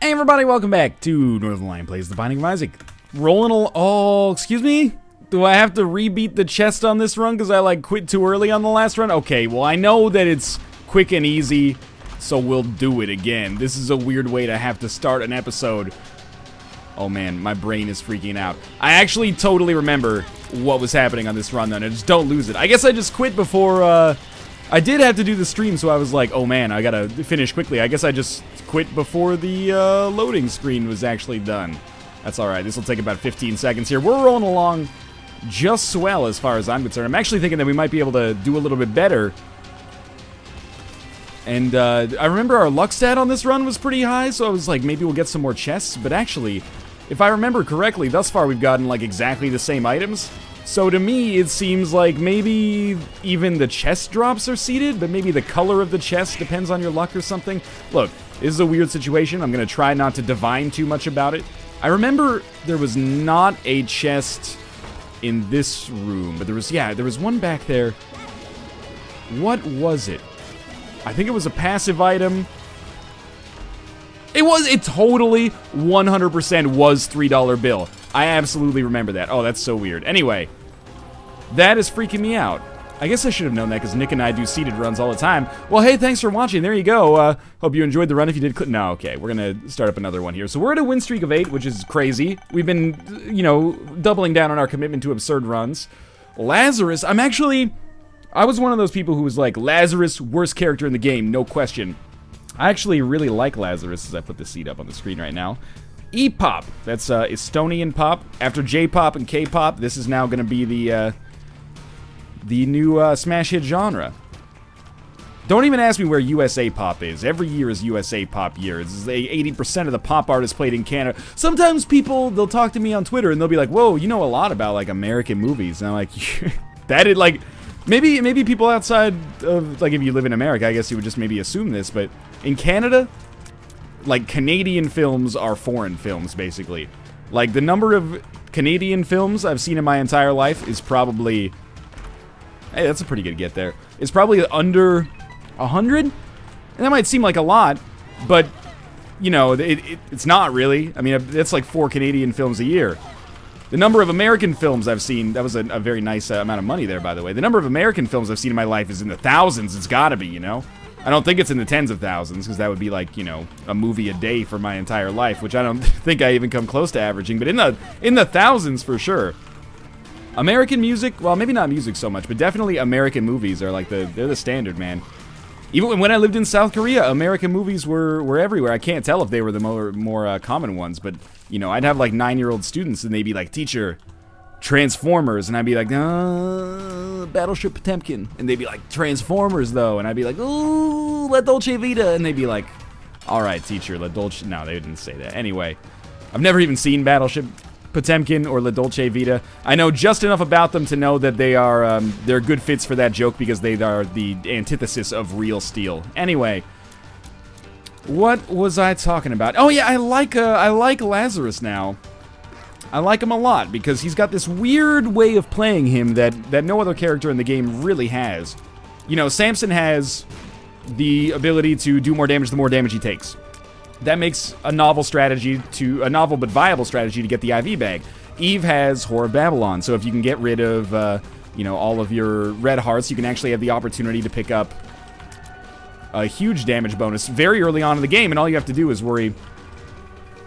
Hey everybody, welcome back to Northern Lion Plays The Binding of Isaac. Oh, excuse me? Do I have to rebeat the chest on this run because I like quit too early on the last run? Okay, well I know that it's quick and easy, so we'll do it again. This is a weird way to have to start an episode. Oh man, my brain is freaking out. I actually totally remember what was happening on this run though, and I just don't lose it. I guess I just quit before, I did have to do the stream, so I was like, oh man, I gotta finish quickly. I guess I just quit before the loading screen was actually done. That's alright, this will take about 15 seconds here. We're rolling along just swell as far as I'm concerned. I'm actually thinking that we might be able to do a little bit better. And I remember our luck stat on this run was pretty high, so I was like, maybe we'll get some more chests. But actually, if I remember correctly, thus far we've gotten like exactly the same items. So to me, it seems like maybe even the chest drops are seeded, but maybe the color of the chest depends on your luck or something. Look, this is a weird situation. I'm going to try not to divine too much about it. I remember there was not a chest in this room, but there was one back there. What was it? I think it was a passive item. It totally 100% was $3 bill. I absolutely remember that. Oh, that's so weird. Anyway, that is freaking me out. I guess I should have known that because Nick and I do seeded runs all the time. Well, hey, thanks for watching. There you go. Hope you enjoyed the run. If you did, no, okay. We're going to start up another one here. So we're at a win streak of 8, which is crazy. We've been, you know, doubling down on our commitment to absurd runs. Lazarus, I was one of those people who was like, Lazarus, worst character in the game, no question. I actually really like Lazarus as I put the seed up on the screen right now. E-pop, that's Estonian pop. After J-pop and K-pop, this is now going to be the new smash hit genre. Don't even ask me where USA pop is. Every year is USA pop year. It's 80% of the pop artists played in Canada. Sometimes people, they'll talk to me on Twitter and they'll be like, whoa, you know a lot about like American movies. And I'm like, that is like, maybe people outside of, like if you live in America, I guess you would just maybe assume this, but in Canada, like, Canadian films are foreign films, basically. Like, the number of Canadian films I've seen in my entire life is probably... Hey, that's a pretty good get there. It's probably under 100? And that might seem like a lot, but, you know, it's not really. I mean, that's like 4 Canadian films a year. The number of American films I've seen... That was a very nice amount of money there, by the way. The number of American films I've seen in my life is in the thousands. It's gotta be, you know? I don't think it's in the tens of thousands, because that would be like, you know, a movie a day for my entire life, which I don't think I even come close to averaging, but in the thousands for sure. American music, well, maybe not music so much, but definitely American movies are like they're the standard, man. Even when I lived in South Korea, American movies were everywhere. I can't tell if they were the more common ones, but, you know, I'd have like 9-year-old students, and they'd be like, teacher, Transformers, and I'd be like, Battleship Potemkin, and they'd be like, Transformers though, and I'd be like, ooh, La Dolce Vita, and they'd be like, alright teacher, La Dolce, no, they didn't say that. Anyway, I've never even seen Battleship Potemkin or La Dolce Vita. I know just enough about them to know that they are, they're good fits for that joke because they are the antithesis of real steel. Anyway, what was I talking about? Oh yeah, I like Lazarus now. I like him a lot because he's got this weird way of playing him that no other character in the game really has. You know, Samson has the ability to do more damage the more damage he takes. That makes a novel but viable strategy to get the IV bag. Eve has Whore of Babylon, so if you can get rid of, you know, all of your red hearts, you can actually have the opportunity to pick up a huge damage bonus very early on in the game, and all you have to do is worry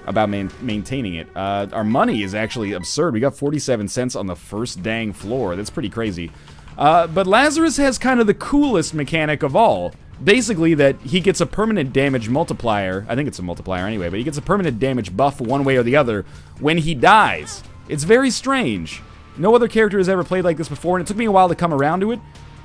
about maintaining it. Our money is actually absurd. We got 47 cents on the first dang floor. That's pretty crazy. But Lazarus has kind of the coolest mechanic of all. Basically that he gets a permanent damage multiplier. I think it's a multiplier anyway, but he gets a permanent damage buff one way or the other when he dies. It's very strange. No other character has ever played like this before, and it took me a while to come around to it,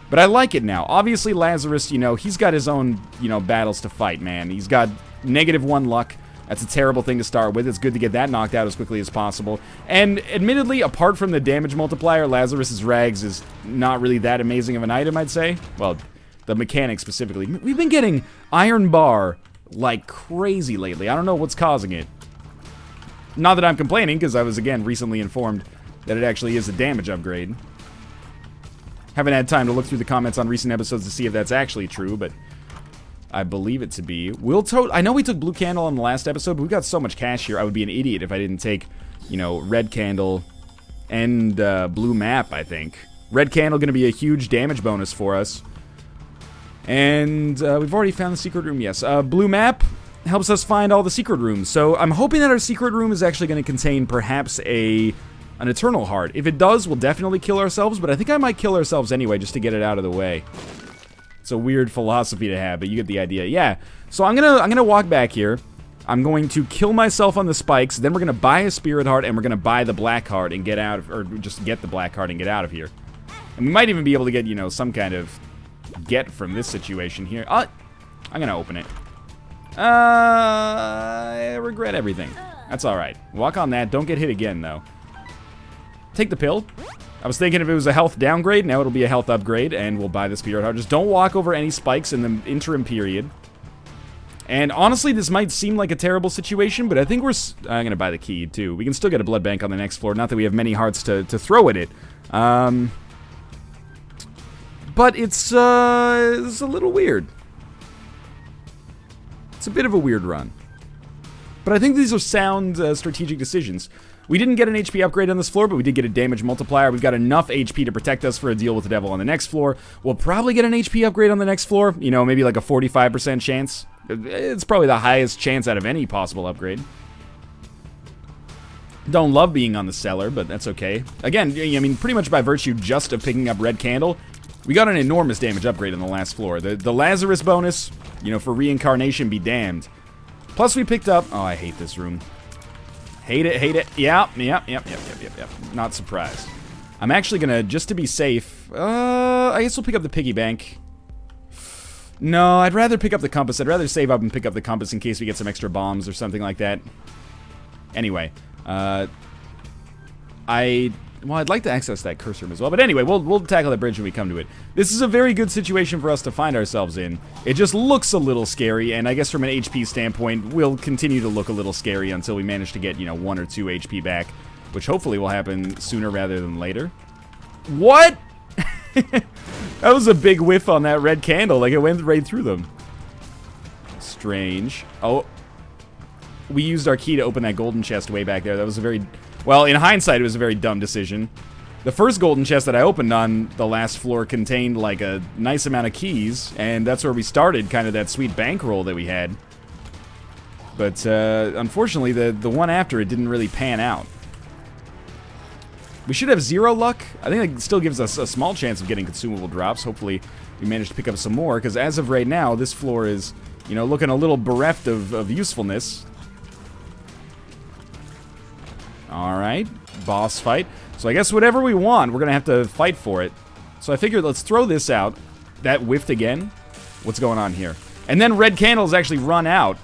but I like it now. Obviously, Lazarus, you know, he's got his own, you know, battles to fight, man. He's got -1 luck. That's a terrible thing to start with. It's good to get that knocked out as quickly as possible. And admittedly, apart from the damage multiplier, Lazarus's Rags is not really that amazing of an item, I'd say. Well, the mechanic specifically. We've been getting Iron Bar like crazy lately. I don't know what's causing it. Not that I'm complaining, because I was, again, recently informed that it actually is a damage upgrade. Haven't had time to look through the comments on recent episodes to see if that's actually true, but I believe it to be. I know we took blue candle on the last episode, but we got so much cash here. I would be an idiot if I didn't take, you know, red candle and blue map, I think. Red candle going to be a huge damage bonus for us. And we've already found the secret room, yes. Blue map helps us find all the secret rooms. So I'm hoping that our secret room is actually going to contain perhaps an eternal heart. If it does, we'll definitely kill ourselves, but I think I might kill ourselves anyway just to get it out of the way. It's a weird philosophy to have, but you get the idea. Yeah, so I'm gonna walk back here. I'm going to kill myself on the spikes, then we're gonna buy a spirit heart, and we're gonna buy the black heart and get out of, or just get the black heart and get out of here. And we might even be able to get, you know, some kind of get from this situation here. I'm gonna open it. I regret everything. That's alright. Walk on that. Don't get hit again, though. Take the pill. I was thinking if it was a health downgrade, now it'll be a health upgrade, and we'll buy the spirit heart. Just don't walk over any spikes in the interim period. And honestly, this might seem like a terrible situation, but I think I'm gonna buy the key, too. We can still get a blood bank on the next floor, not that we have many hearts to throw at it. But it's a little weird. It's a bit of a weird run. But I think these are sound strategic decisions. We didn't get an HP upgrade on this floor, but we did get a damage multiplier. We've got enough HP to protect us for a deal with the devil on the next floor. We'll probably get an HP upgrade on the next floor. You know, maybe like a 45% chance. It's probably the highest chance out of any possible upgrade. Don't love being on the cellar, but that's okay. Again, I mean, pretty much by virtue just of picking up red candle, we got an enormous damage upgrade on the last floor. The Lazarus bonus, you know, for reincarnation be damned. Plus we picked up... Oh, I hate this room. Hate it, hate it. Yep. Not surprised. I'm actually gonna, just to be safe, I guess we'll pick up the piggy bank. No, I'd rather pick up the compass. I'd rather save up and pick up the compass in case we get some extra bombs or something like that. Anyway, well, I'd like to access that curse room as well. But anyway, we'll tackle that bridge when we come to it. This is a very good situation for us to find ourselves in. It just looks a little scary, and I guess from an HP standpoint, we'll continue to look a little scary until we manage to get, you know, 1 or 2 HP back, which hopefully will happen sooner rather than later. What? That was a big whiff on that red candle. Like, it went right through them. Strange. Oh. We used our key to open that golden chest way back there. That was a very... Well, in hindsight, it was a very dumb decision. The first golden chest that I opened on the last floor contained, like, a nice amount of keys, and that's where we started, kind of that sweet bankroll that we had. But, unfortunately, the one after it didn't really pan out. We should have 0 luck. I think that still gives us a small chance of getting consumable drops. Hopefully, we manage to pick up some more, because as of right now, this floor is, you know, looking a little bereft of usefulness. Alright, boss fight. So I guess whatever we want, we're gonna have to fight for it. So I figured let's throw this out. That whiffed again. What's going on here? And then red candles actually run out.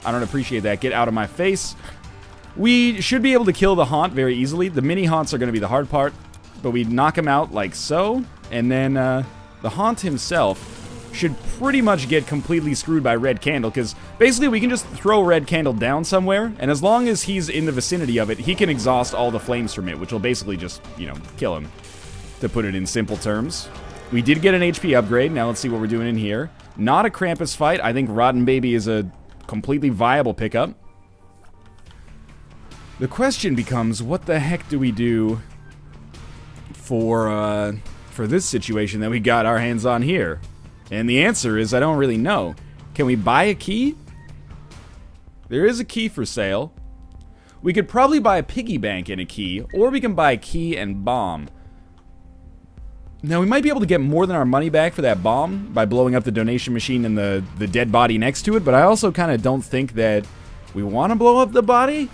I don't appreciate that. Get out of my face. We should be able to kill the haunt very easily. The mini haunts are gonna be the hard part. But we knock him out like so. And then the haunt himself should pretty much get completely screwed by red candle, because basically we can just throw red candle down somewhere, and as long as he's in the vicinity of it, he can exhaust all the flames from it, which will basically just, you know, kill him, to put it in simple terms. We did get an HP upgrade. Now let's see what we're doing in here. Not a Krampus fight. I think Rotten Baby is a completely viable pickup. The question becomes, what the heck do we do for this situation that we got our hands on here? And the answer is, I don't really know. Can we buy a key? There is a key for sale. We could probably buy a piggy bank and a key, or we can buy a key and bomb. Now, we might be able to get more than our money back for that bomb by blowing up the donation machine and the dead body next to it, but I also kind of don't think that we want to blow up the body,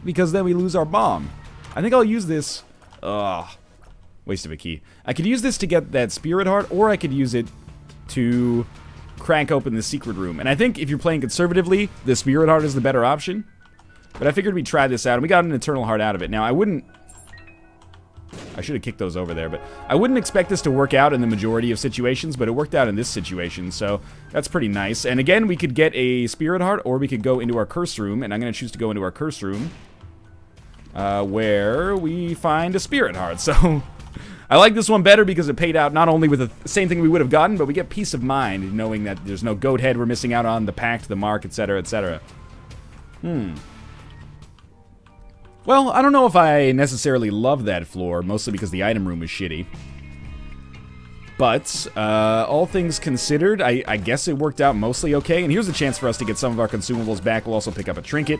because then we lose our bomb. I think I'll use this... waste of a key. I could use this to get that spirit heart, or I could use it to crank open the secret room. And I think if you're playing conservatively, the spirit heart is the better option. But I figured we'd try this out, and we got an eternal heart out of it. Now, I should have kicked those over there, but I wouldn't expect this to work out in the majority of situations, but it worked out in this situation, so that's pretty nice. And again, we could get a spirit heart, or we could go into our curse room, and I'm going to choose to go into our curse room, where we find a spirit heart. So I like this one better because it paid out not only with the same thing we would have gotten, but we get peace of mind knowing that there's no goat head we're missing out on, the pact, the mark, etc., etc. Well, I don't know if I necessarily love that floor, mostly because the item room is shitty. But, all things considered, I guess it worked out mostly okay. And here's a chance for us to get some of our consumables back. We'll also pick up a trinket.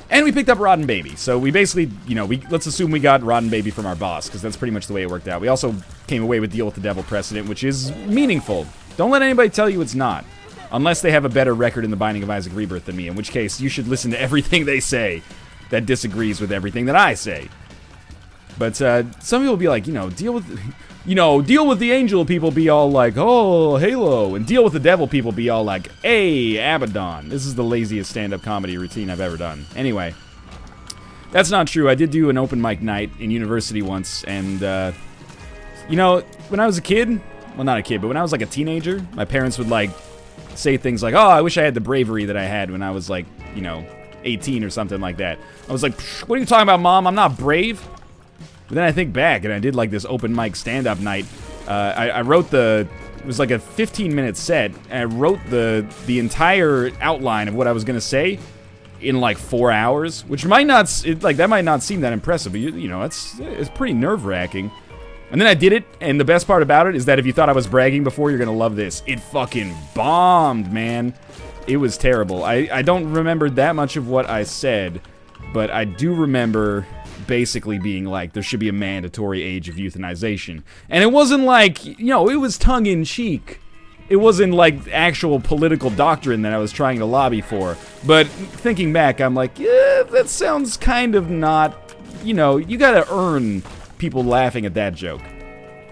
And we picked up Rotten Baby. So we basically, you know, let's assume we got Rotten Baby from our boss, because that's pretty much the way it worked out. We also came away with Deal with the Devil Precedent, which is meaningful. Don't let anybody tell you it's not. Unless they have a better record in the Binding of Isaac Rebirth than me, in which case you should listen to everything they say that disagrees with everything that I say. But some people will be like, deal with the angel people be all like, oh, Halo, and deal with the devil people be all like, hey, Abaddon. This is the laziest stand-up comedy routine I've ever done. Anyway, that's not true. I did do an open mic night in university once, and, when I was a kid, well, not a kid, but when I was like a teenager, my parents would like say things like, oh, I wish I had the bravery that I had when I was like, 18 or something like that. I was like, what are you talking about, Mom? I'm not brave. But then I think back, and I did like this open mic stand-up night. I wrote it was like a 15-minute set, and I wrote the entire outline of what I was gonna say in like 4 hours, which might not, that might not seem that impressive, but it's pretty nerve-wracking. And then I did it, and the best part about it is that if you thought I was bragging before, you're gonna love this. It fucking bombed, man. It was terrible. I don't remember that much of what I said, but I do remember basically being like, there should be a mandatory age of euthanization. And it wasn't like, it was tongue-in-cheek. It wasn't like actual political doctrine that I was trying to lobby for. But thinking back, I'm like, yeah, that sounds kind of not, you gotta earn people laughing at that joke.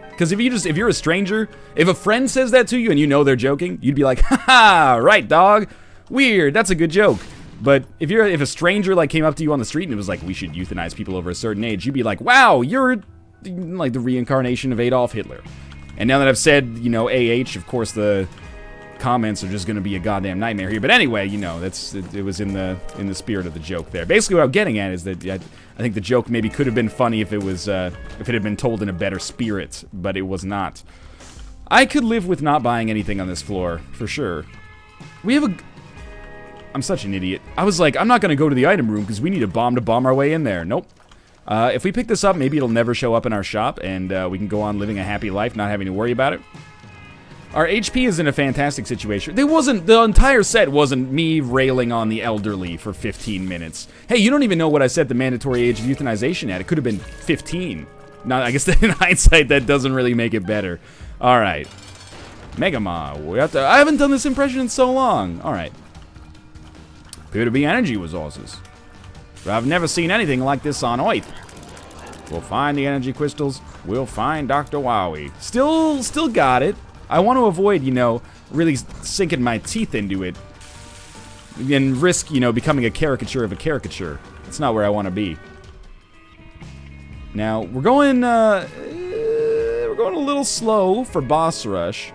Because if you're a stranger, if a friend says that to you and you know they're joking, you'd be like, haha, right, dog. Weird, that's a good joke. But if a stranger like came up to you on the street and it was like, we should euthanize people over a certain age, you'd be like, wow, you're like the reincarnation of Adolf Hitler. And now that I've said, AH, of course the comments are just gonna be a goddamn nightmare here. But anyway, it was in the spirit of the joke there. Basically what I'm getting at is that I think the joke maybe could have been funny if it had been told in a better spirit, but it was not. I could live with not buying anything on this floor, for sure. I'm such an idiot. I was like, I'm not gonna go to the item room because we need a bomb to bomb our way in there. Nope. If we pick this up, maybe it'll never show up in our shop, and we can go on living a happy life, not having to worry about it. Our HP is in a fantastic situation. The entire set wasn't me railing on the elderly for 15 minutes. Hey, you don't even know what I set the mandatory age of euthanization at. It could have been 15. Now, I guess in hindsight, that doesn't really make it better. Alright. Megama. I haven't done this impression in so long. Alright. Appear to be energy resources. But I've never seen anything like this on Earth. We'll find the energy crystals. We'll find Dr. Wowie. Still got it. I want to avoid, really sinking my teeth into it and risk, becoming a caricature of a caricature. That's not where I want to be. Now, we're going a little slow for boss rush,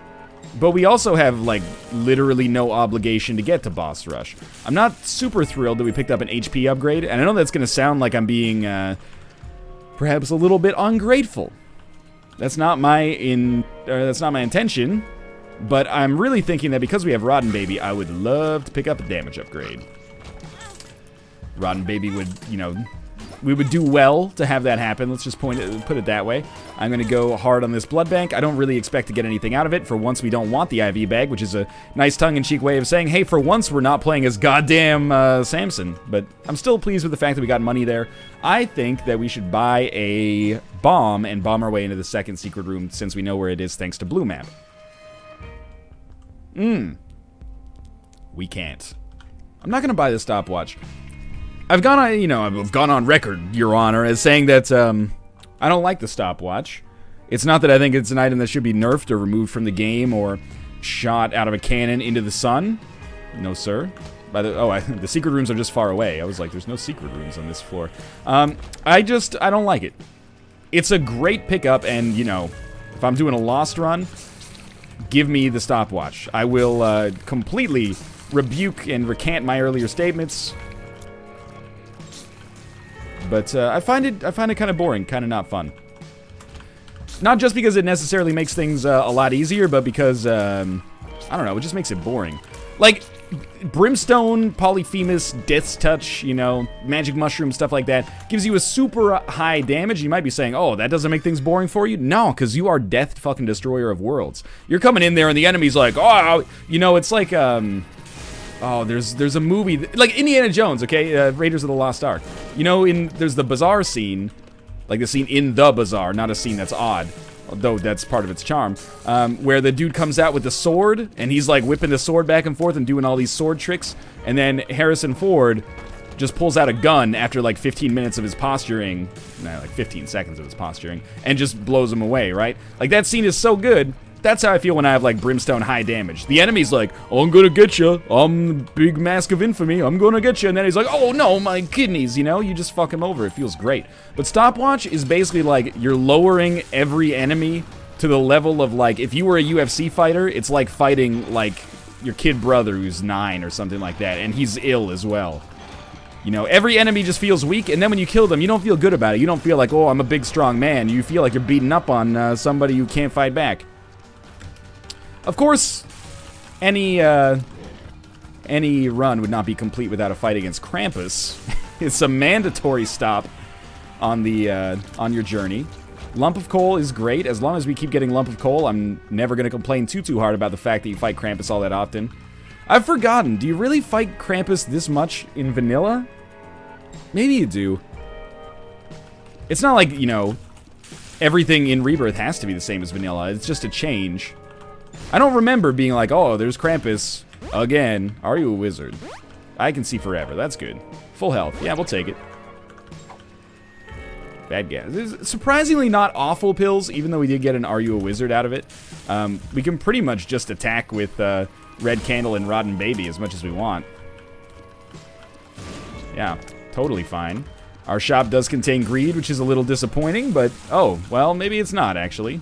but we also have, like, literally no obligation to get to boss rush. I'm not super thrilled that we picked up an HP upgrade, and I know that's going to sound like I'm being, perhaps a little bit ungrateful. That's not my intention, but I'm really thinking that because we have Rotten Baby, I would love to pick up a damage upgrade. Rotten Baby would, we would do well to have that happen. Let's just put it that way. I'm going to go hard on this blood bank. I don't really expect to get anything out of it. For once, we don't want the IV bag, which is a nice tongue-in-cheek way of saying, hey, for once, we're not playing as goddamn Samson. But I'm still pleased with the fact that we got money there. I think that we should buy a bomb and bomb our way into the second secret room since we know where it is thanks to Blue Map. We can't. I'm not going to buy the stopwatch. I've gone on record, Your Honor, as saying that I don't like the stopwatch. It's not that I think it's an item that should be nerfed or removed from the game or shot out of a cannon into the sun. No, sir. The secret rooms are just far away. I was like, there's no secret rooms on this floor. I don't like it. It's a great pickup, and, if I'm doing a Lost run, give me the stopwatch. I will completely rebuke and recant my earlier statements. But I find it kind of boring, kind of not fun. Not just because it necessarily makes things a lot easier, but because, I don't know, it just makes it boring. Like, Brimstone, Polyphemus, Death's Touch, you know, Magic Mushroom, stuff like that, gives you a super high damage. You might be saying, oh, that doesn't make things boring for you? No, because you are Death fucking Destroyer of Worlds. You're coming in there and the enemy's like, oh, you know, it's like, oh, there's a movie, like Indiana Jones, okay, Raiders of the Lost Ark. You know, there's the bazaar scene, like the scene in the bazaar, not a scene that's odd, although that's part of its charm, where the dude comes out with the sword, and he's like whipping the sword back and forth and doing all these sword tricks, and then Harrison Ford just pulls out a gun after like 15 minutes of his posturing, like 15 seconds of his posturing, and just blows him away, right? Like, that scene is so good. That's how I feel when I have, like, Brimstone high damage. The enemy's like, oh, I'm gonna get you. I'm the big mask of infamy. I'm gonna get you. And then he's like, oh, no, my kidneys, you know? You just fuck him over. It feels great. But Stopwatch is basically like you're lowering every enemy to the level of, like, if you were a UFC fighter, it's like fighting, like, your kid brother who's 9 or something like that. And he's ill as well. You know, every enemy just feels weak, and then when you kill them, you don't feel good about it. You don't feel like, oh, I'm a big, strong man. You feel like you're beating up on somebody who can't fight back. Of course, any run would not be complete without a fight against Krampus. It's a mandatory stop on the on your journey. Lump of Coal is great. As long as we keep getting Lump of Coal, I'm never going to complain too hard about the fact that you fight Krampus all that often. I've forgotten, do you really fight Krampus this much in vanilla? Maybe you do. It's not like, you know, everything in Rebirth has to be the same as vanilla. It's just a change. I don't remember being like, oh, there's Krampus again. Are you a wizard? I can see forever. That's good. Full health. Yeah, we'll take it. Bad guess. There's surprisingly not awful pills, even though we did get an Are You a Wizard out of it. We can pretty much just attack with Red Candle and Rotten Baby as much as we want. Yeah, totally fine. Our shop does contain greed, which is a little disappointing, but, oh, well, maybe it's not, actually.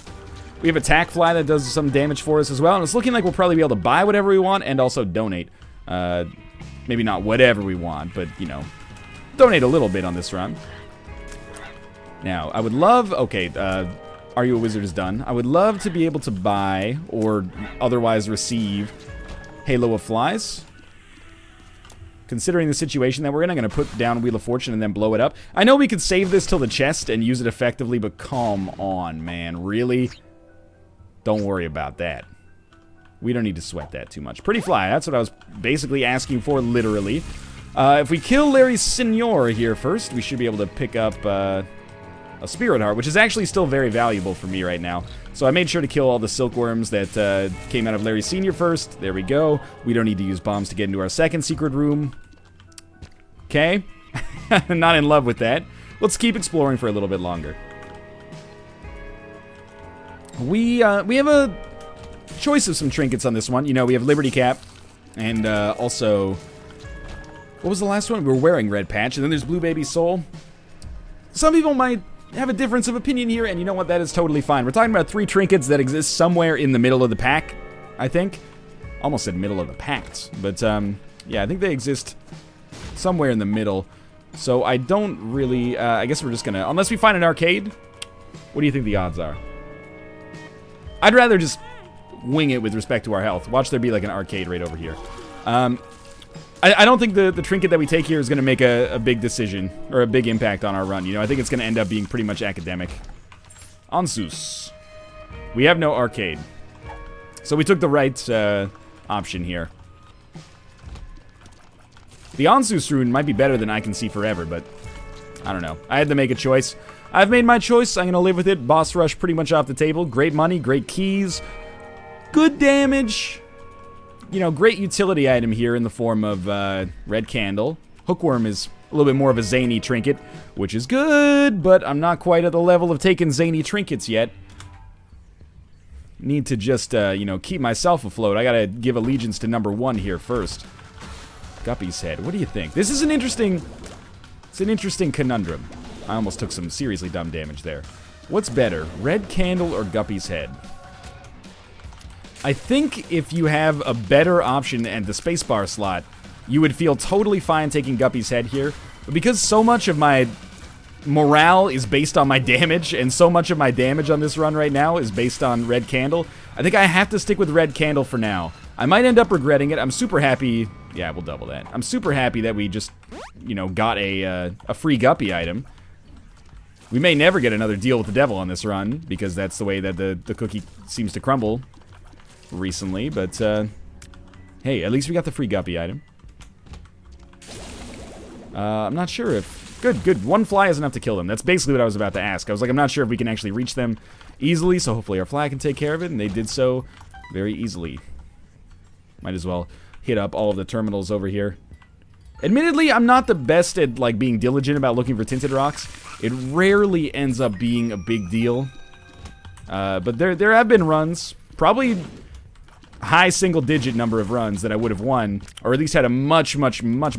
We have Attack Fly that does some damage for us as well, and it's looking like we'll probably be able to buy whatever we want and also donate. Maybe not whatever we want, but, you know, donate a little bit on this run. Now, I would love... Okay, Are You a Wizard is done. I would love to be able to buy or otherwise receive Halo of Flies. Considering the situation that we're in, I'm going to put down Wheel of Fortune and then blow it up. I know we could save this till the chest and use it effectively, but come on, man. Really? Don't worry about that. We don't need to sweat that too much. Pretty Fly, that's what I was basically asking for, literally. If we kill Larry Signor here first, we should be able to pick up a Spirit Heart, which is actually still very valuable for me right now. So I made sure to kill all the silkworms that came out of Larry Sr. first. There we go. We don't need to use bombs to get into our second secret room. Okay. Not in love with that. Let's keep exploring for a little bit longer. We have a choice of some trinkets on this one. You know, we have Liberty Cap, and also, what was the last one? We were wearing Red Patch, and then there's Blue Baby Soul. Some people might have a difference of opinion here, and you know what? That is totally fine. We're talking about 3 trinkets that exist somewhere in the middle of the pack, I think. Almost said middle of the packs, but yeah, I think they exist somewhere in the middle. So I don't really, I guess we're just gonna, unless we find an arcade, what do you think the odds are? I'd rather just wing it with respect to our health. Watch there be like an arcade right over here. I don't think the trinket that we take here is going to make a big decision or a big impact on our run. You know, I think it's going to end up being pretty much academic. Ansus. We have no arcade. So we took the right option here. The Ansus rune might be better than I Can See Forever, but I don't know. I had to make a choice. I've made my choice. I'm going to live with it. Boss rush pretty much off the table. Great money, great keys, good damage. You know, great utility item here in the form of Red Candle. Hookworm is a little bit more of a zany trinket, which is good, but I'm not quite at the level of taking zany trinkets yet. Need to just, you know, keep myself afloat. I gotta give allegiance to number 1 here first. Guppy's Head. What do you think? This is an interesting... It's an interesting conundrum. I almost took some seriously dumb damage there. What's better, Red Candle or Guppy's Head? I think if you have a better option and the spacebar slot, you would feel totally fine taking Guppy's Head here. But because so much of my morale is based on my damage, and so much of my damage on this run right now is based on Red Candle. I think I have to stick with Red Candle for now. I might end up regretting it. I'm super happy. Yeah, we'll double that. I'm super happy that we just, you know, got a free Guppy item. We may never get another deal with the devil on this run, because that's the way that the cookie seems to crumble recently, but, hey, at least we got the free Guppy item. I'm not sure if... Good. One fly is enough to kill them. That's basically what I was about to ask. I was like, I'm not sure if we can actually reach them easily, so hopefully our fly can take care of it, and they did so very easily. Might as well hit up all of the terminals over here. Admittedly, I'm not the best at, like, being diligent about looking for tinted rocks. It rarely ends up being a big deal. But there have been runs, probably high single-digit number of runs that I would have won, or at least had a much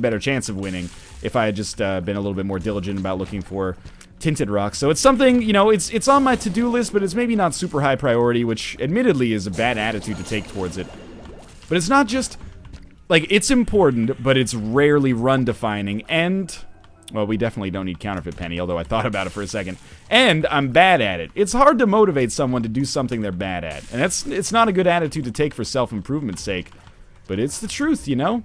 better chance of winning if I had just been a little bit more diligent about looking for tinted rocks. So it's something, you know, it's on my to-do list, but it's maybe not super high priority, which admittedly is a bad attitude to take towards it. But it's not just, like, it's important, but it's rarely run-defining, and... Well, we definitely don't need Counterfeit Penny, although I thought about it for a second. And I'm bad at it. It's hard to motivate someone to do something they're bad at. And it's not a good attitude to take for self-improvement's sake. But it's the truth, you know?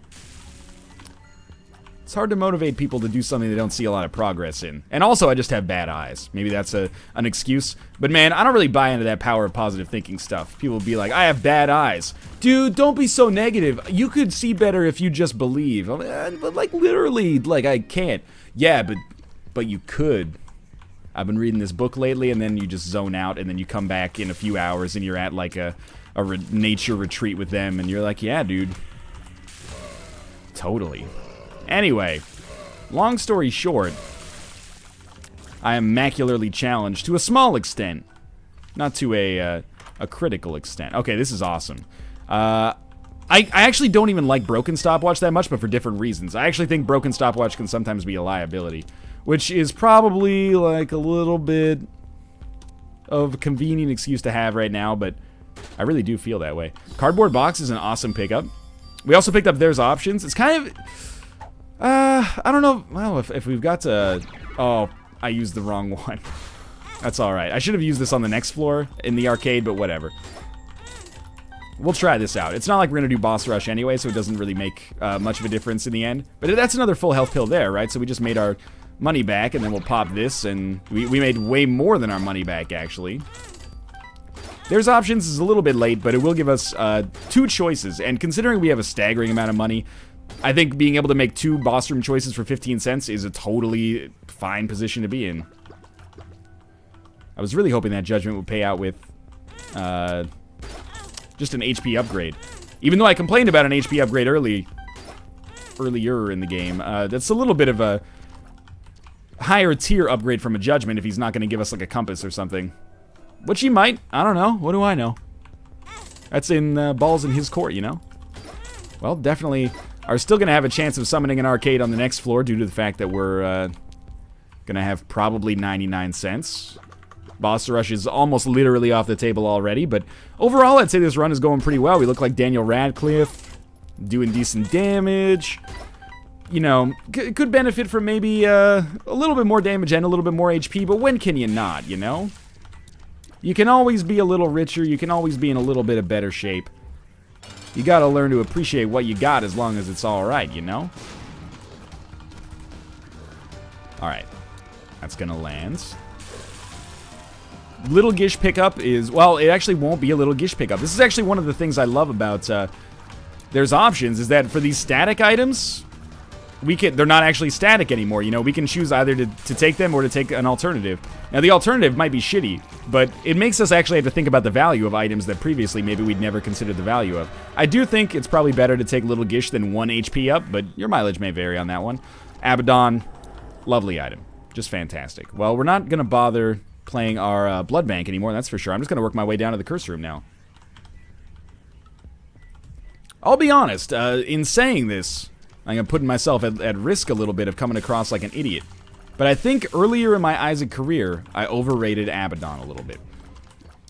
It's hard to motivate people to do something they don't see a lot of progress in. And also, I just have bad eyes. Maybe that's an excuse. But man, I don't really buy into that power of positive thinking stuff. People will be like, I have bad eyes. Dude, don't be so negative. You could see better if you just believe. But like, literally, like, I can't. Yeah, but you could. I've been reading this book lately, and then you just zone out, and then you come back in a few hours, and you're at, like, a nature retreat with them, and you're like, yeah, dude. Totally. Anyway, long story short, I am macularly challenged to a small extent. Not to a critical extent. Okay, this is awesome. I actually don't even like Broken Stopwatch that much, but for different reasons. I actually think Broken Stopwatch can sometimes be a liability, which is probably like a little bit of a convenient excuse to have right now, but I really do feel that way. Cardboard Box is an awesome pickup. We also picked up There's Options. It's kind of... I don't know... Well, if we've got to... Oh, I used the wrong one. That's alright. I should have used this on the next floor in the arcade, but whatever. We'll try this out. It's not like we're going to do boss rush anyway, so it doesn't really make much of a difference in the end. But that's another full health pill there, right? So we just made our money back, and then we'll pop this, and we made way more than our money back, actually. There's Options is a little bit late, but it will give us 2 choices. And considering we have a staggering amount of money, I think being able to make 2 boss room choices for 15 cents is a totally fine position to be in. I was really hoping that Judgment would pay out with... just an HP upgrade. Even though I complained about an HP upgrade earlier in the game, that's a little bit of a higher tier upgrade from a Judgment if he's not going to give us like a compass or something. Which he might. I don't know. What do I know? That's in balls in his court, you know? Well, definitely are still going to have a chance of summoning an arcade on the next floor due to the fact that we're going to have probably 99 cents. Boss Rush is almost literally off the table already, but overall, I'd say this run is going pretty well. We look like Daniel Radcliffe, doing decent damage. You know, could benefit from maybe a little bit more damage and a little bit more HP, but when can you not, you know? You can always be a little richer, you can always be in a little bit of better shape. You gotta learn to appreciate what you got as long as it's alright, you know? Alright. That's gonna land. Little Gish pickup is... Well, it actually won't be a Little Gish pickup. This is actually one of the things I love about There's Options, is that for these static items, they're not actually static anymore, you know? We can choose either to take them or to take an alternative. Now, the alternative might be shitty, but it makes us actually have to think about the value of items that previously maybe we'd never considered the value of. I do think it's probably better to take Little Gish than 1 HP up, but your mileage may vary on that one. Abaddon, lovely item. Just fantastic. Well, we're not going to bother playing our blood bank anymore, that's for sure. I'm just going to work my way down to the curse room now. I'll be honest, in saying this, I'm putting myself at risk a little bit of coming across like an idiot. But I think earlier in my Isaac career, I overrated Abaddon a little bit.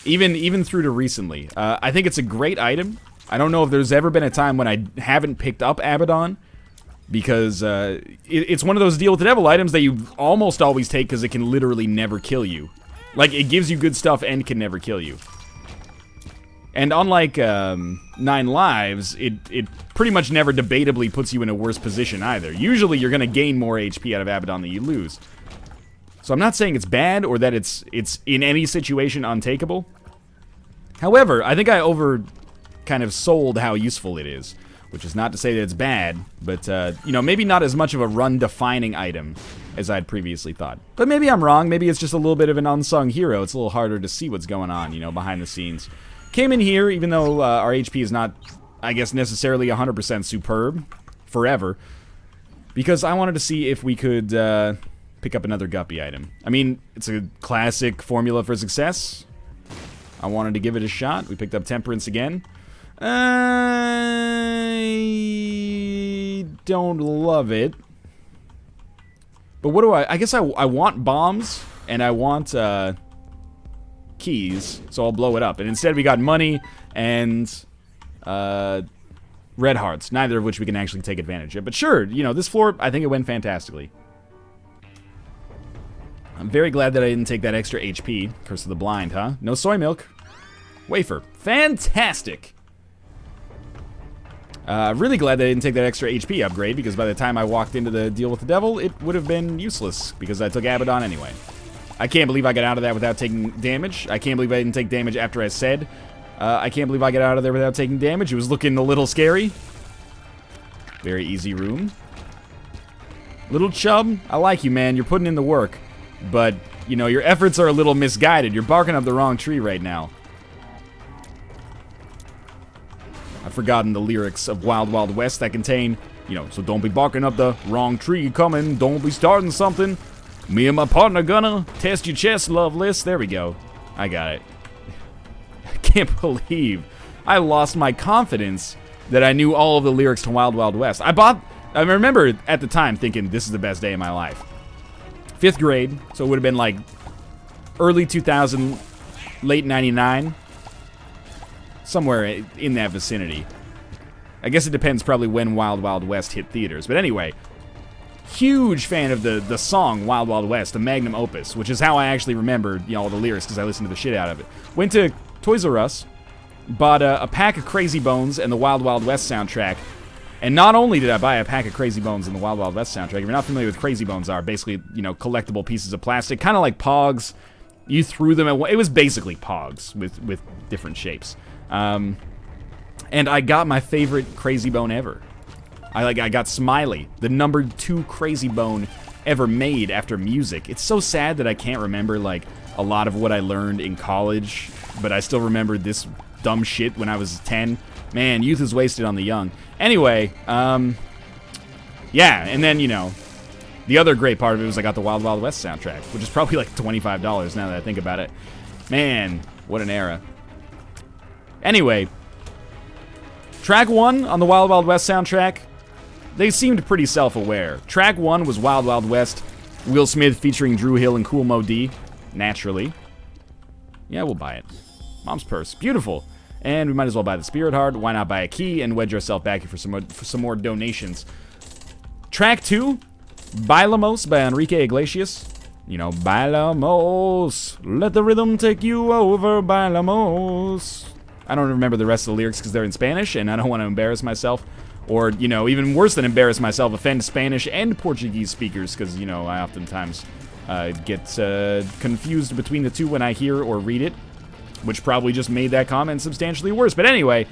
Even through to recently. I think it's a great item. I don't know if there's ever been a time when I haven't picked up Abaddon. Because it's one of those Deal with the Devil items that you almost always take because it can literally never kill you. Like, it gives you good stuff and can never kill you. And unlike 9 lives, it pretty much never debatably puts you in a worse position either. Usually you're going to gain more HP out of Abaddon than you lose. So I'm not saying it's bad or that it's in any situation untakeable. However, I think I kind of sold how useful it is. Which is not to say that it's bad, but, you know, maybe not as much of a run-defining item as I'd previously thought. But maybe I'm wrong. Maybe it's just a little bit of an unsung hero. It's a little harder to see what's going on, you know, behind the scenes. Came in here, even though our HP is not, I guess, necessarily 100% superb forever, because I wanted to see if we could pick up another Guppy item. I mean, it's a classic formula for success. I wanted to give it a shot. We picked up Temperance again. I don't love it. But what do I guess I want bombs, and I want, keys, so I'll blow it up. And instead we got money and, red hearts, neither of which we can actually take advantage of. But sure, you know, this floor, I think it went fantastically. I'm very glad that I didn't take that extra HP. Curse of the Blind, huh? No soy milk. Wafer. Fantastic! Really glad that I didn't take that extra HP upgrade, because by the time I walked into the Deal with the Devil, it would have been useless, because I took Abaddon anyway. I can't believe I got out of that without taking damage. I can't believe I didn't take damage after I said. I can't believe I got out of there without taking damage. It was looking a little scary. Very easy room. Little Chub, I like you, man. You're putting in the work. But, you know, your efforts are a little misguided. You're barking up the wrong tree right now. I've forgotten the lyrics of Wild Wild West that contain, you know, so don't be barking up the wrong tree coming, don't be starting something. Me and my partner gonna test your chest, Loveless. There we go. I got it. I can't believe I lost my confidence that I knew all of the lyrics to Wild Wild West. I remember at the time thinking this is the best day of my life. 5th grade, so it would have been like early 2000, late 99. Somewhere in that vicinity. I guess it depends probably when Wild Wild West hit theaters. But anyway, huge fan of the song Wild Wild West, the magnum opus, which is how I actually remembered, you know, all the lyrics, because I listened to the shit out of it. Went to Toys R Us, bought a pack of Crazy Bones and the Wild Wild West soundtrack. And not only did I buy a pack of Crazy Bones and the Wild Wild West soundtrack, if you're not familiar with Crazy Bones are, basically, you know, collectible pieces of plastic, kind of like Pogs. You threw them at, it was basically Pogs with different shapes. And I got my favorite Crazy Bone ever. I got Smiley, the number 2 Crazy Bone ever made after music. It's so sad that I can't remember, like, a lot of what I learned in college, but I still remember this dumb shit when I was 10. Man, youth is wasted on the young. Anyway, yeah, and then, you know, the other great part of it was I got the Wild Wild West soundtrack, which is probably like $25 now that I think about it. Man, what an era. Anyway, track 1 on the Wild Wild West soundtrack, they seemed pretty self-aware. Track 1 was Wild Wild West, Will Smith featuring Drew Hill and Kool Moe Dee, naturally. Yeah, we'll buy it. Mom's purse, beautiful. And we might as well buy the Spirit Heart. Why not buy a key and wedge ourselves back here for some more donations. Track 2, Bailamos by Enrique Iglesias. You know, Bailamos, let the rhythm take you over, Bailamos. I don't remember the rest of the lyrics because they're in Spanish, and I don't want to embarrass myself. Or, you know, even worse than embarrass myself, offend Spanish and Portuguese speakers, because, you know, I oftentimes get confused between the two when I hear or read it, which probably just made that comment substantially worse. But anyway,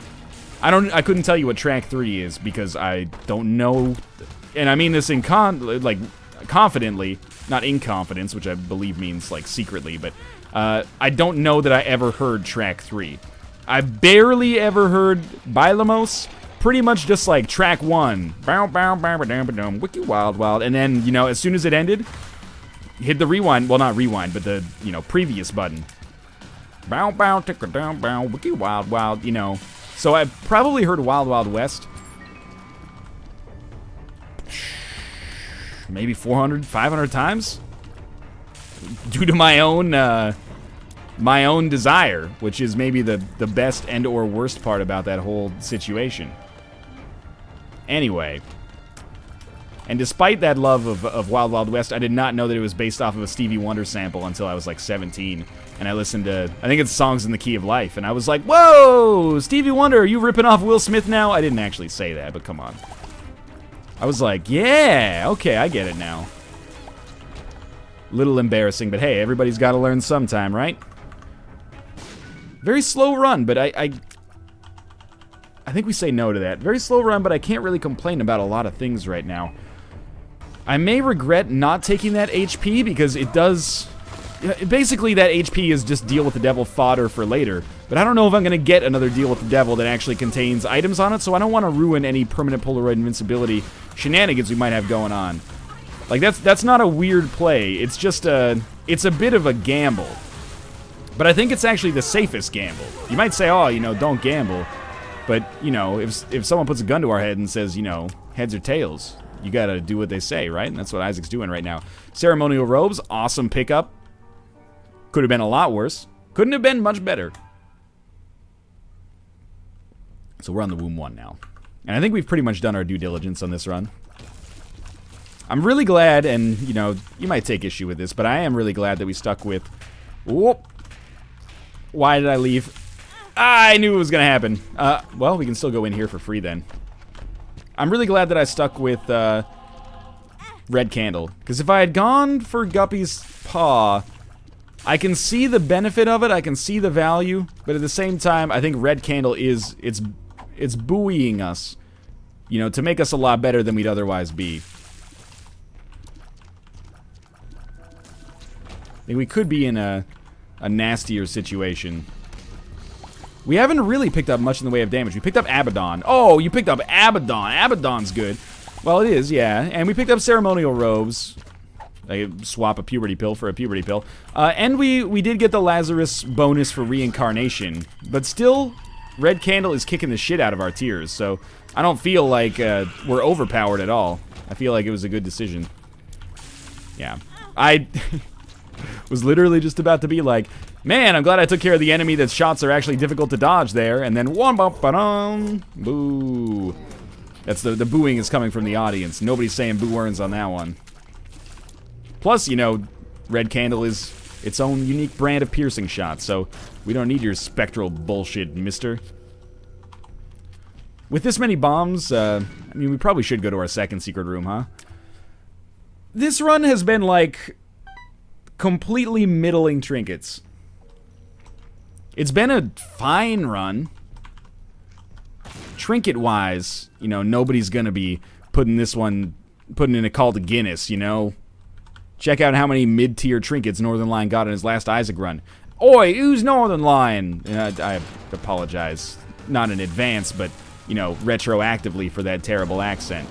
I couldn't tell you what track 3 is because I don't know, and I mean this in confidently, not in confidence, which I believe means like secretly, but I don't know that I ever heard track 3. I barely ever heard Bailamos, pretty much just like track 1, bow bow bow bow bow, wiki wild wild, and then, you know, as soon as it ended, hit the rewind, well, not rewind, but the, you know, previous button. Bow bow ticker down bow wiki wild wild, you know. So I probably heard Wild Wild West maybe 400, 500 times due to my own desire, which is maybe the best and or worst part about that whole situation. Anyway, And despite that love of Wild Wild West, I did not know that it was based off of a Stevie Wonder sample until I was like 17. And I listened to, I think it's Songs in the Key of Life, and I was like, whoa, Stevie Wonder, are you ripping off Will Smith now? I didn't actually say that, but come on. I was like, yeah, okay, I get it now. Little embarrassing, but hey, everybody's got to learn sometime, right? Very slow run, but I think we say no to that. Very slow run, but I can't really complain about a lot of things right now. I may regret not taking that HP because it does... Basically, that HP is just deal with the devil fodder for later. But I don't know if I'm going to get another deal with the devil that actually contains items on it, so I don't want to ruin any permanent Polaroid invincibility shenanigans we might have going on. Like, that's not a weird play. It's just it's a bit of a gamble. But I think it's actually the safest gamble. You might say, oh, you know, don't gamble. But, you know, if someone puts a gun to our head and says, you know, heads or tails, you gotta do what they say, right? And that's what Isaac's doing right now. Ceremonial robes, awesome pickup. Could have been a lot worse. Couldn't have been much better. So we're on the Womb 1 now. And I think we've pretty much done our due diligence on this run. I'm really glad, and, you know, you might take issue with this, but I am really glad that we stuck with... Whoop! Why did I leave? I knew it was going to happen. Well, we can still go in here for free then. I'm really glad that I stuck with Red Candle. Because if I had gone for Guppy's Paw, I can see the benefit of it, I can see the value, but at the same time, I think Red Candle is, it's buoying us, you know, to make us a lot better than we'd otherwise be. I think we could be in a nastier situation. We haven't really picked up much in the way of damage. We picked up Abaddon. Oh, you picked up Abaddon. Abaddon's good. Well, it is, yeah. And we picked up Ceremonial Robes. I swap a puberty pill for a puberty pill. And we did get the Lazarus bonus for reincarnation. But still, Red Candle is kicking the shit out of our tiers. So I don't feel like we're overpowered at all. I feel like it was a good decision. Yeah. I was literally just about to be like, man, I'm glad I took care of the enemy that's shots are actually difficult to dodge there. And then, boo. That's the booing is coming from the audience. Nobody's saying boo earns on that one. Plus, you know, Red Candle is its own unique brand of piercing shot, so we don't need your spectral bullshit, mister. With this many bombs, I mean, we probably should go to our second secret room, huh? This run has been, like, completely middling trinkets. It's been a fine run. Trinket-wise, you know, nobody's gonna be putting in a call to Guinness, you know? Check out how many mid-tier trinkets Northern Lion got in his last Isaac run. Oi, who's Northern Lion? I apologize. Not in advance, but, you know, retroactively for that terrible accent.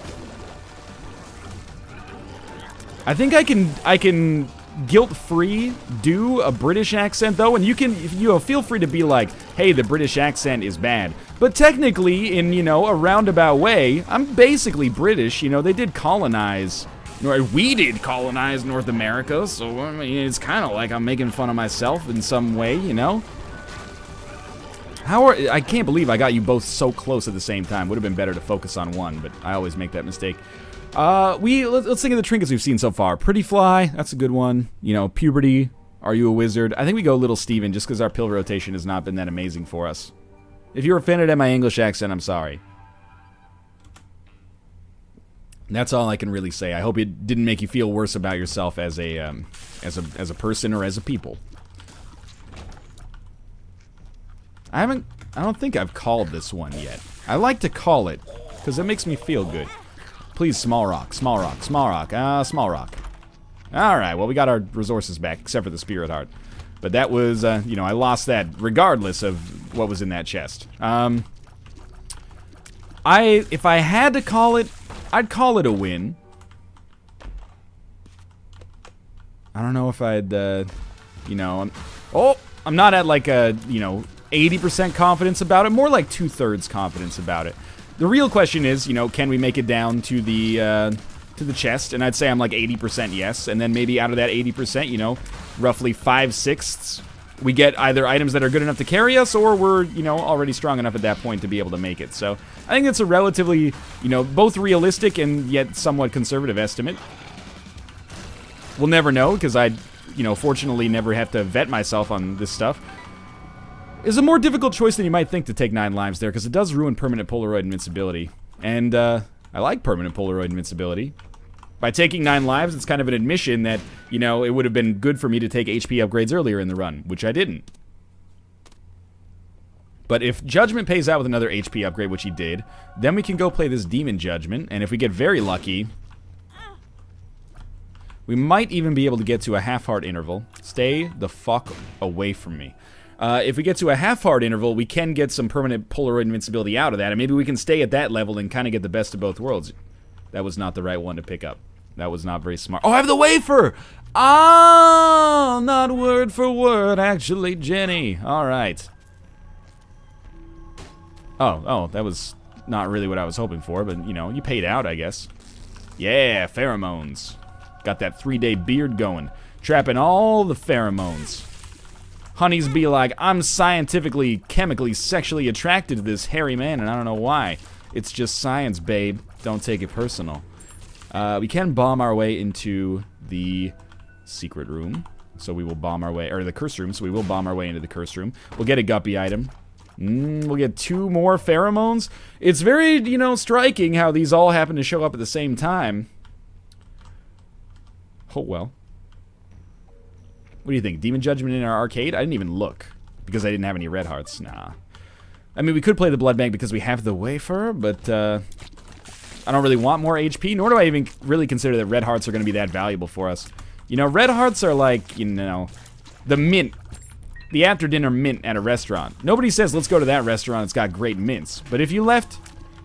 I think I can guilt-free do a British accent, though, and you can, you know, feel free to be like, hey, the British accent is bad. But technically, in, you know, a roundabout way, I'm basically British. You know, they did colonize... We did colonize North America, so I mean, it's kind of like I'm making fun of myself in some way, you know? I can't believe I got you both so close at the same time. Would have been better to focus on one, but I always make that mistake. Let's think of the trinkets we've seen so far. Pretty Fly, that's a good one. You know, Puberty, Are You a Wizard? I think we go Little Steven just because our pill rotation has not been that amazing for us. If you're offended at my English accent, I'm sorry. That's all I can really say. I hope it didn't make you feel worse about yourself as a person or as a people. I don't think I've called this one yet. I like to call it because it makes me feel good. Please, small rock, small rock, small rock, small rock. All right, well, we got our resources back except for the spirit heart. But that was, you know, I lost that regardless of what was in that chest. If I had to call it, I'd call it a win. I don't know if I'd, you know, I'm not at like a, you know, 80% confidence about it, more like 2/3 confidence about it. The real question is, you know, can we make it down to the chest? And I'd say I'm like 80% yes, and then maybe out of that 80%, you know, roughly 5/6 we get either items that are good enough to carry us, or we're, you know, already strong enough at that point to be able to make it. So I think it's a relatively, you know, both realistic and yet somewhat conservative estimate. We'll never know, because I, you know, fortunately never have to vet myself on this stuff. It's a more difficult choice than you might think to take 9 lives there, because it does ruin permanent Polaroid invincibility. And I like permanent Polaroid invincibility. By taking 9 lives, it's kind of an admission that, you know, it would have been good for me to take HP upgrades earlier in the run, which I didn't. But if Judgment pays out with another HP upgrade, which he did, then we can go play this Demon Judgment, and if we get very lucky, we might even be able to get to a half-heart interval. Stay the fuck away from me. If we get to a half-heart interval, we can get some permanent Polaroid invincibility out of that, and maybe we can stay at that level and kind of get the best of both worlds. That was not the right one to pick up. That was not very smart. Oh, I have the wafer! Ah, not word for word, actually, Jenny. All right. Oh, that was not really what I was hoping for, but, you know, you paid out, I guess. Yeah, pheromones. Got that 3-day beard going. Trapping all the pheromones. Honeys be like, I'm scientifically, chemically, sexually attracted to this hairy man, and I don't know why. It's just science, babe. Don't take it personal. We can bomb our way into the secret room. So we will bomb our way, or the curse room, so we will bomb our way into the curse room. We'll get a guppy item. We'll get 2 more pheromones. It's very, you know, striking how these all happen to show up at the same time. Oh, well. What do you think? Demon Judgment in our arcade? I didn't even look, because I didn't have any red hearts. Nah. I mean, we could play the Blood Bank because we have the wafer, but I don't really want more HP, nor do I even really consider that red hearts are going to be that valuable for us. You know, red hearts are like, you know, the mint. The after-dinner mint at a restaurant. Nobody says, let's go to that restaurant, it's got great mints. But if you left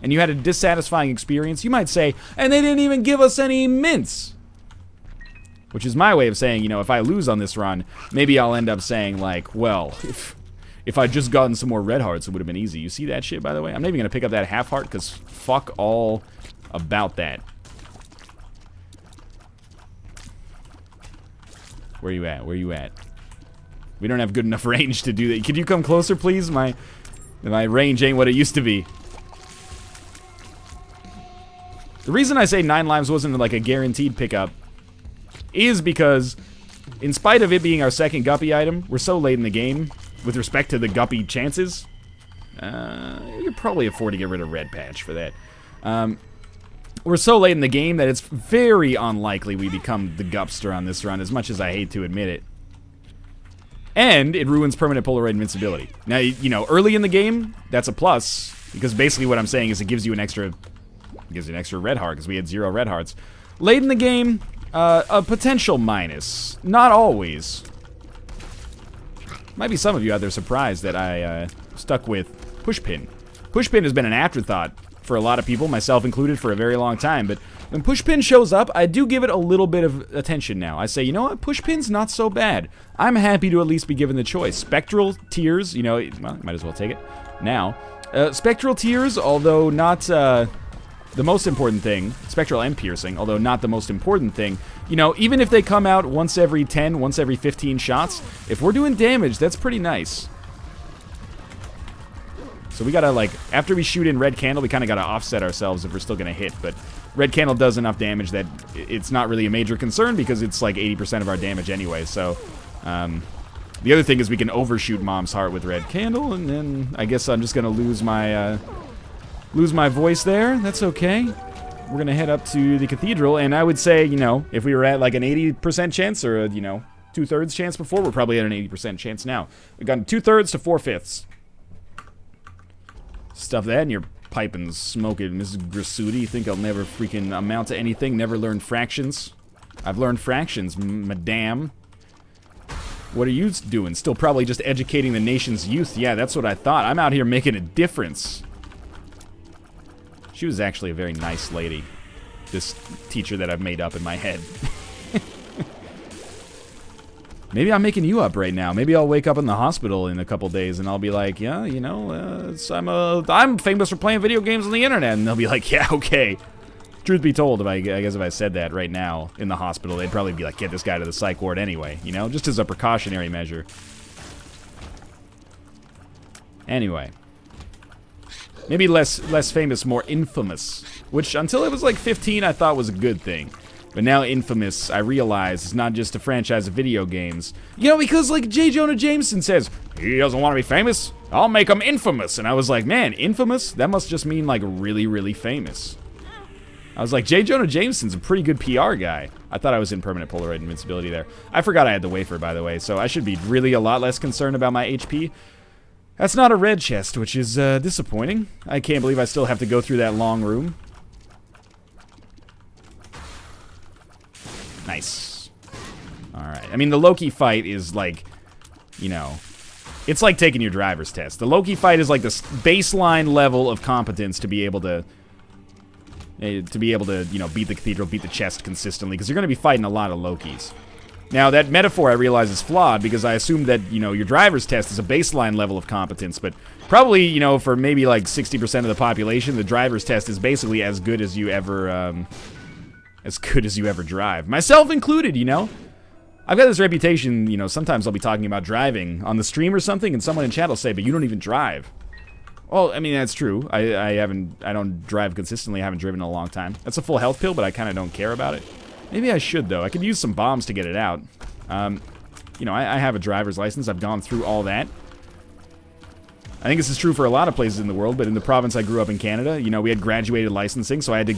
and you had a dissatisfying experience, you might say, and they didn't even give us any mints. Which is my way of saying, you know, if I lose on this run, maybe I'll end up saying, like, well, if I'd just gotten some more red hearts, it would have been easy. You see that shit, by the way? I'm not even going to pick up that half heart, because fuck all about that. Where you at? Where you at? We don't have good enough range to do that. Could you come closer, please? My range ain't what it used to be. The reason I say 9 lives wasn't like a guaranteed pickup is because, in spite of it being our second guppy item, we're so late in the game with respect to the guppy chances. You could probably afford to get rid of red patch for that. We're so late in the game that it's very unlikely we become the Gupster on this run, as much as I hate to admit it. And it ruins permanent Polaroid invincibility. Now, you know, early in the game, that's a plus, because basically what I'm saying is it gives you an extra red heart, because we had 0 red hearts. Late in the game, a potential minus. Not always. Might be some of you out there surprised that I stuck with Pushpin. Pushpin has been an afterthought for a lot of people, myself included, for a very long time, but when Pushpin shows up, I do give it a little bit of attention now. I say, you know what, Pushpin's not so bad. I'm happy to at least be given the choice. Spectral Tears, you know, well, might as well take it now. Spectral Tears, although not the most important thing, Spectral and Piercing, although not the most important thing, you know, even if they come out once every 10, once every 15 shots, if we're doing damage, that's pretty nice. So we gotta, like, after we shoot in Red Candle, we kinda gotta offset ourselves if we're still gonna hit, but Red Candle does enough damage that it's not really a major concern because it's like 80% of our damage anyway, so, the other thing is we can overshoot Mom's Heart with Red Candle, and then I guess I'm just gonna lose my voice there. That's okay. We're gonna head up to the Cathedral, and I would say, you know, if we were at like an 80% chance, or a, you know, 2/3 chance before, we're probably at an 80% chance now. We've gone 2/3 to 4/5. Stuff that in your pipe and smoke it, Mrs. Grasuti. You think I'll never freaking amount to anything? Never learn fractions? I've learned fractions, madame. What are you doing? Still probably just educating the nation's youth. Yeah, that's what I thought. I'm out here making a difference. She was actually a very nice lady, this teacher that I've made up in my head. Maybe I'm making you up right now. Maybe I'll wake up in the hospital in a couple days and I'll be like, yeah, you know, I'm famous for playing video games on the internet. And they'll be like, yeah, okay. Truth be told, I guess if I said that right now in the hospital, they'd probably be like, get this guy to the psych ward anyway, you know, just as a precautionary measure. Anyway. Maybe less famous, more infamous. Which, until I was like 15, I thought was a good thing. But now Infamous, I realize, is not just a franchise of video games. You know, because like J. Jonah Jameson says, he doesn't want to be famous, I'll make him infamous. And I was like, man, infamous? That must just mean like really, really famous. I was like, J. Jonah Jameson's a pretty good PR guy. I thought I was in permanent Polaroid invincibility there. I forgot I had the wafer, by the way, so I should be really a lot less concerned about my HP. That's not a red chest, which is disappointing. I can't believe I still have to go through that long room. Nice. Alright. I mean, the Loki fight is like, you know, it's like taking your driver's test. The Loki fight is like the baseline level of competence to be able to, you know, beat the cathedral, beat the chest consistently, because you're going to be fighting a lot of Lokis. Now, that metaphor I realize is flawed, because I assume that, you know, your driver's test is a baseline level of competence, but probably, you know, for maybe like 60% of the population, the driver's test is basically as good as you ever, drive. Myself included, you know? I've got this reputation, you know, sometimes I'll be talking about driving on the stream or something, and someone in chat will say, but you don't even drive. Well, I mean, that's true. I don't drive consistently, I haven't driven in a long time. That's a full health pill, but I kind of don't care about it. Maybe I should, though. I could use some bombs to get it out. You know, I have a driver's license. I've gone through all that. I think this is true for a lot of places in the world, but in the province I grew up in Canada, you know, we had graduated licensing, so I had to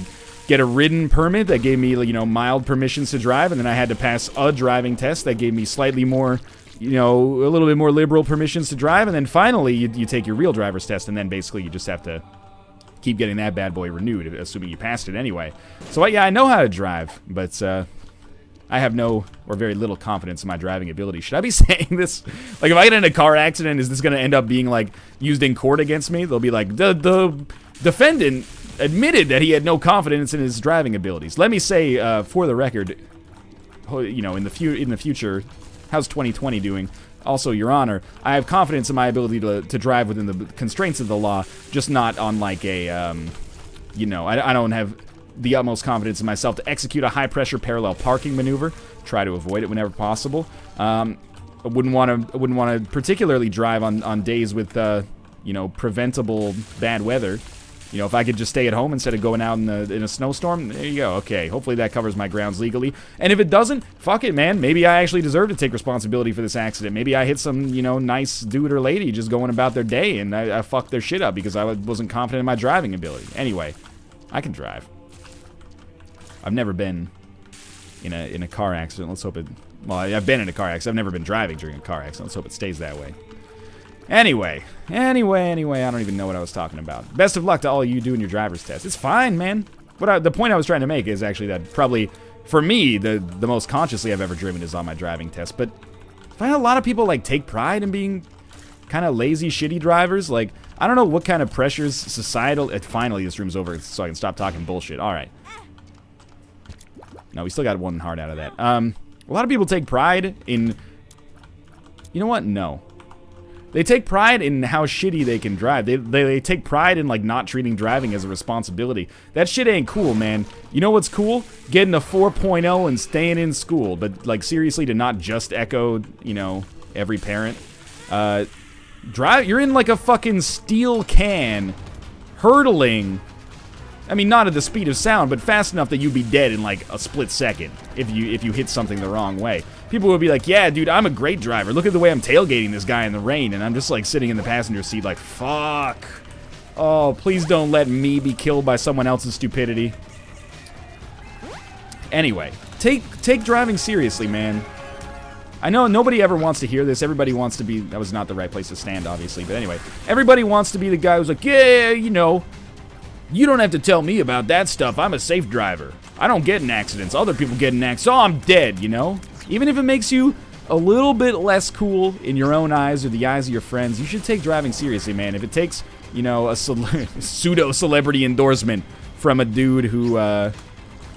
get a written permit that gave me, you know, mild permissions to drive, and then I had to pass a driving test that gave me slightly more, you know, a little bit more liberal permissions to drive, and then finally you take your real driver's test, and then basically you just have to keep getting that bad boy renewed, assuming you passed it anyway. So yeah, I know how to drive, but I have no or very little confidence in my driving ability. Should I be saying this? Like, if I get in a car accident, is this going to end up being, like, used in court against me? They'll be like, the defendant admitted that he had no confidence in his driving abilities. Let me say, for the record, you know, in the future, how's 2020 doing? Also, Your Honor, I have confidence in my ability to drive within the constraints of the law, just not on, like, a, you know, I don't have the utmost confidence in myself to execute a high-pressure parallel parking maneuver. Try to avoid it whenever possible. I wouldn't want to particularly drive on days with, you know, preventable bad weather. You know, if I could just stay at home instead of going out in a snowstorm, there you go. Okay, hopefully that covers my grounds legally. And if it doesn't, fuck it, man. Maybe I actually deserve to take responsibility for this accident. Maybe I hit some, you know, nice dude or lady just going about their day, and I fucked their shit up because I wasn't confident in my driving ability. Anyway, I can drive. I've never been in a car accident. Let's hope it... Well, I've been in a car accident. I've never been driving during a car accident. Let's hope it stays that way. Anyway, I don't even know what I was talking about. Best of luck to all of you doing your driver's test. It's fine, man. The point I was trying to make is actually that probably, for me, the most consciously I've ever driven is on my driving test. But I find a lot of people, like, take pride in being kind of lazy, shitty drivers. Like, I don't know what kind of pressures societal... Finally, this room's over so I can stop talking bullshit. All right. No, we still got one heart out of that. A lot of people take pride in... You know what? No. They take pride in how shitty they can drive. They take pride in, like, not treating driving as a responsibility. That shit ain't cool, man. You know what's cool? Getting a 4.0 and staying in school. But, like, seriously, to not just echo, you know, every parent. You're in, like, a fucking steel can, hurtling... I mean, not at the speed of sound, but fast enough that you'd be dead in, like, a split second if you hit something the wrong way. People would be like, yeah, dude, I'm a great driver. Look at the way I'm tailgating this guy in the rain. And I'm just, like, sitting in the passenger seat like, fuck. Oh, please don't let me be killed by someone else's stupidity. Anyway, take driving seriously, man. I know nobody ever wants to hear this. Everybody wants to be... That was not the right place to stand, obviously. But anyway, everybody wants to be the guy who's like, yeah, you know... You don't have to tell me about that stuff. I'm a safe driver. I don't get in accidents. Other people get in accidents. So I'm dead, you know? Even if it makes you a little bit less cool in your own eyes or the eyes of your friends, you should take driving seriously, man. If it takes, you know, a pseudo-celebrity endorsement from a dude who,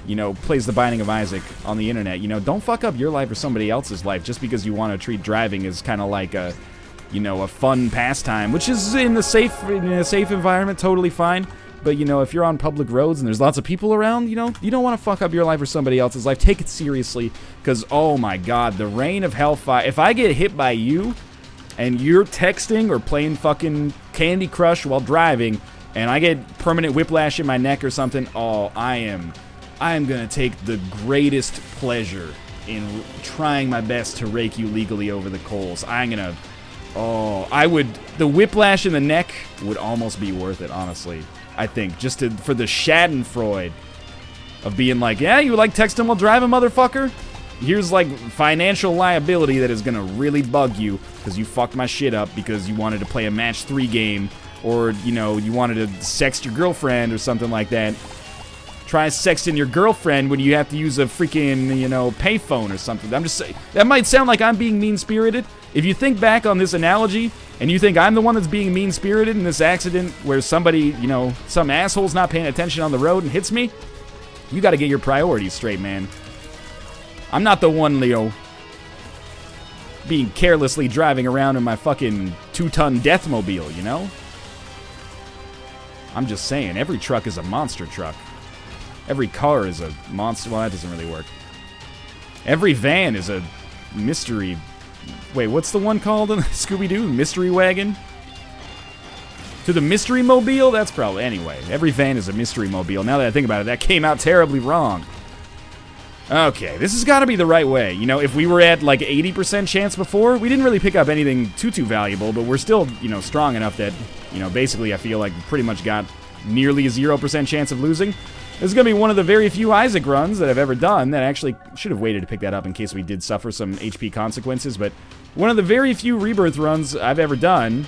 you know, plays The Binding of Isaac on the internet, you know, don't fuck up your life or somebody else's life just because you want to treat driving as kind of like a, you know, a fun pastime, which is in a safe environment, totally fine. But, you know, if you're on public roads and there's lots of people around, you know, you don't want to fuck up your life or somebody else's life. Take it seriously, because, oh my god, the rain of hellfire. If I get hit by you, and you're texting or playing fucking Candy Crush while driving, and I get permanent whiplash in my neck or something, oh, I am gonna take the greatest pleasure in trying my best to rake you legally over the coals. The whiplash in the neck would almost be worth it, honestly. I think, just for the schadenfreude of being like, yeah, you like texting while driving, motherfucker? Here's, like, financial liability that is gonna really bug you because you fucked my shit up because you wanted to play a match 3 game, or, you know, you wanted to sext your girlfriend or something like that. Try sexting your girlfriend when you have to use a freaking, you know, payphone or something. I'm just saying, that might sound like I'm being mean-spirited. If you think back on this analogy, and you think I'm the one that's being mean-spirited in this accident where somebody, you know, some asshole's not paying attention on the road and hits me, you gotta get your priorities straight, man. I'm not the one, Leo, being carelessly driving around in my fucking 2-ton deathmobile, you know? I'm just saying, every truck is a monster truck. Every car is a monster. Well, that doesn't really work. Every van is a mystery. Wait, what's the one called in Scooby-Doo? Mystery wagon? To the mystery mobile? That's probably... Anyway, every van is a mystery mobile. Now that I think about it, that came out terribly wrong. Okay, this has got to be the right way. You know, if we were at like 80% chance before, we didn't really pick up anything too valuable, but we're still, you know, strong enough that, you know, basically I feel like we pretty much got nearly a 0% chance of losing. This is going to be one of the very few Isaac runs that I've ever done that actually should have waited to pick that up in case we did suffer some HP consequences, but one of the very few Rebirth runs I've ever done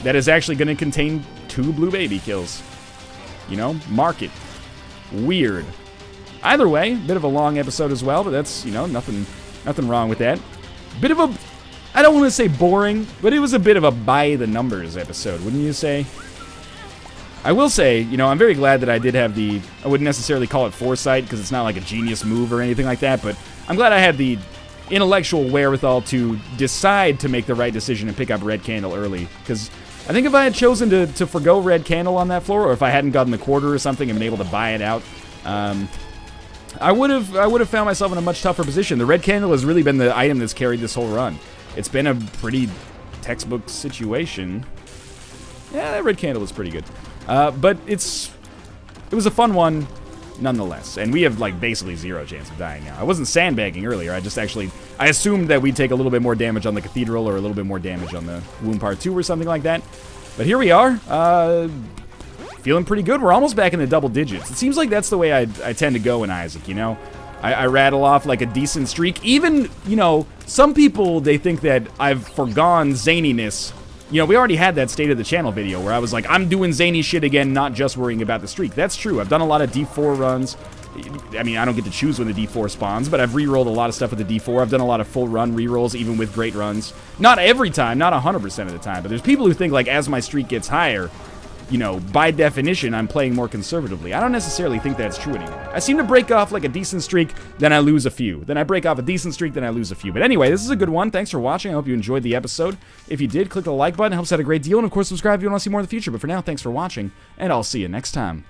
that is actually going to contain 2 blue baby kills. You know, mark it. Weird. Either way, bit of a long episode as well, but that's, you know, nothing wrong with that. Bit of a, I don't want to say boring, but it was a bit of a by the numbers episode, wouldn't you say? I will say, you know, I'm very glad that I did have the, I wouldn't necessarily call it foresight because it's not like a genius move or anything like that, but I'm glad I had the intellectual wherewithal to decide to make the right decision and pick up Red Candle early, because I think if I had chosen to forgo Red Candle on that floor, or if I hadn't gotten the quarter or something and been able to buy it out, I would have found myself in a much tougher position. The Red Candle has really been the item that's carried this whole run. It's been a pretty textbook situation. Yeah, that Red Candle was pretty good. But it was a fun one nonetheless. And we have, like, basically 0 chance of dying now. I wasn't sandbagging earlier. I assumed that we'd take a little bit more damage on the Cathedral or a little bit more damage on the Wound Part 2 or something like that. But here we are. Feeling pretty good. We're almost back in the double digits. It seems like that's the way I tend to go in Isaac, you know? I rattle off, like, a decent streak. Even, you know, some people, they think that I've forgone zaniness. You know, we already had that State of the Channel video where I was like, I'm doing zany shit again, not just worrying about the streak. That's true. I've done a lot of D4 runs. I mean, I don't get to choose when the D4 spawns, but I've re-rolled a lot of stuff with the D4. I've done a lot of full run re-rolls, even with great runs. Not every time, not 100% of the time, but there's people who think, like, as my streak gets higher, you know, by definition, I'm playing more conservatively. I don't necessarily think that's true anymore. I seem to break off, like, a decent streak, then I lose a few. Then I break off a decent streak, then I lose a few. But anyway, this is a good one. Thanks for watching. I hope you enjoyed the episode. If you did, click the like button. It helps out a great deal. And, of course, subscribe if you want to see more in the future. But for now, thanks for watching, and I'll see you next time.